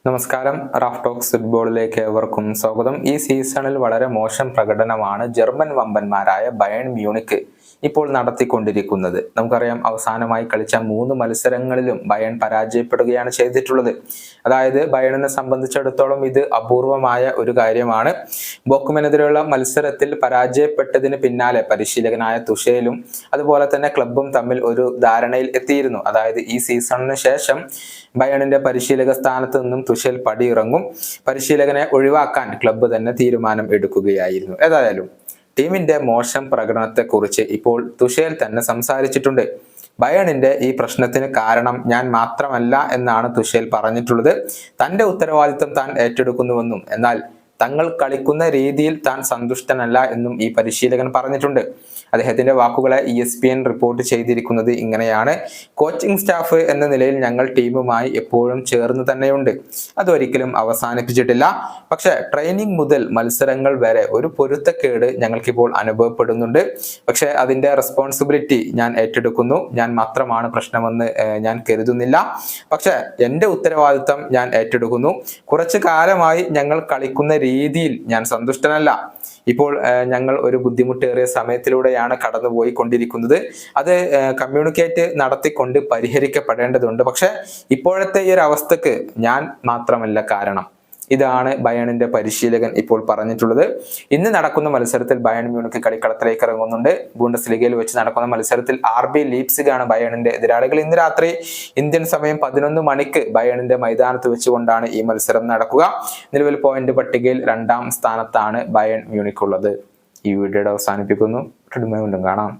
നമസ്കാരം. Raf talks ഫുട്ബോളിലേക്ക് ഏവർക്കും സ്വാഗതം. ഈ സീസണിൽ വളരെ മോശം പ്രകടനമാണ് ജർമ്മൻ വമ്പന്മാരായ ബയേൺ മ്യൂണിക്ക് ഇപ്പോൾ നടത്തിക്കൊണ്ടിരിക്കുന്നത്. നമുക്കറിയാം, അവസാനമായി കളിച്ച 3 മത്സരങ്ങളിലും ബയേൺ പരാജയപ്പെടുകയാണ് ചെയ്തിട്ടുള്ളത്. അതായത് ബയേണിനെ സംബന്ധിച്ചിടത്തോളം ഇത് അപൂർവമായ ഒരു കാര്യമാണ്. ബോക്കുമെനെതിരെയുള്ള മത്സരത്തിൽ പരാജയപ്പെട്ടതിന് പിന്നാലെ പരിശീലകനായ തുഷേലും അതുപോലെ തന്നെ ക്ലബും തമ്മിൽ ഒരു ധാരണയിൽ എത്തിയിരുന്നു. അതായത് ഈ സീസണിന് ശേഷം ബയേണിന്റെ പരിശീലക സ്ഥാനത്ത് നിന്നും തുഷേൽ പടിയിറങ്ങും. പരിശീലകനെ ഒഴിവാക്കാൻ ക്ലബ്ബ് തന്നെ തീരുമാനം എടുക്കുകയായിരുന്നു. ഏതായാലും ടീമിന്റെ മോശം പ്രകടനത്തെക്കുറിച്ച് ഇപ്പോൾ തുഷേൽ തന്നെ സംസാരിച്ചിട്ടുണ്ട്. ബയേണിന്റെ ഈ പ്രശ്നത്തിന് കാരണം ഞാൻ മാത്രമല്ല എന്നാണ് തുഷേൽ പറഞ്ഞിട്ടുള്ളത്. തന്റെ ഉത്തരവാദിത്തം താൻ ഏറ്റെടുക്കുന്നുവെന്നും എന്നാൽ തങ്ങൾ കളിക്കുന്ന രീതിയിൽ താൻ സന്തുഷ്ടനല്ല എന്നും ഈ പരിശീലകൻ പറഞ്ഞിട്ടുണ്ട്. അദ്ദേഹത്തിന്റെ വാക്കുകളെ ESPN റിപ്പോർട്ട് ചെയ്തിരിക്കുന്നത് ഇങ്ങനെയാണ്: കോച്ചിങ് സ്റ്റാഫ് എന്ന നിലയിൽ ഞങ്ങൾ ടീമുമായി എപ്പോഴും ചേർന്ന് തന്നെയുണ്ട്. അതൊരിക്കലും അവസാനിപ്പിച്ചിട്ടില്ല. പക്ഷെ ട്രെയിനിങ് മുതൽ മത്സരങ്ങൾ വരെ ഒരു പൊരുത്തക്കേട് ഞങ്ങൾക്കിപ്പോൾ അനുഭവപ്പെടുന്നുണ്ട്. പക്ഷെ അതിന്റെ റെസ്പോൺസിബിലിറ്റി ഞാൻ ഏറ്റെടുക്കുന്നു. ഞാൻ മാത്രമാണ് പ്രശ്നമെന്ന് ഞാൻ കരുതുന്നില്ല. പക്ഷെ എൻ്റെ ഉത്തരവാദിത്തം ഞാൻ ഏറ്റെടുക്കുന്നു. കുറച്ചു കാലമായി ഞങ്ങൾ കളിക്കുന്ന രീതിയിൽ ഞാൻ സന്തുഷ്ടനല്ല. ഇപ്പോൾ ഞങ്ങൾ ഒരു ബുദ്ധിമുട്ടേറിയ സമയത്തിലൂടെയാണ് കടന്നുപോയി കൊണ്ടിരിക്കുന്നത്. അത് കമ്മ്യൂണിക്കേറ്റ് നടത്തിക്കൊണ്ട് പരിഹരിക്കപ്പെടേണ്ടതുണ്ട്. പക്ഷെ ഇപ്പോഴത്തെ ഈ ഒരു അവസ്ഥക്ക് ഞാൻ മാത്രമല്ല കാരണം. ഇതാണ് ബയേണിന്റെ പരിശീലകൻ ഇപ്പോൾ പറഞ്ഞിട്ടുള്ളത്. ഇന്ന് നടക്കുന്ന മത്സരത്തിൽ ബയേൺ മ്യൂണിക്ക് കളിക്കളത്തിലേക്ക് ഇറങ്ങുന്നുണ്ട്. ബൂണ്ടസ്ലീഗയിൽ വെച്ച് നടക്കുന്ന മത്സരത്തിൽ RB ലീപ്സിഗ് ആണ് ബയേണിന്റെ എതിരാളികൾ. ഇന്ന് രാത്രി ഇന്ത്യൻ സമയം 11 മണിക്ക് ബയേണിന്റെ മൈതാനത്ത് വെച്ചുകൊണ്ടാണ് ഈ മത്സരം നടക്കുക. നിലവിൽ പോയിന്റ് പട്ടികയിൽ 2ാം സ്ഥാനത്താണ് ബയേൺ മ്യൂണിക് ഉള്ളത്. ഈ വീഡിയോയുടെ അവസാനിപ്പിക്കുന്നു. വീണ്ടും കാണാം.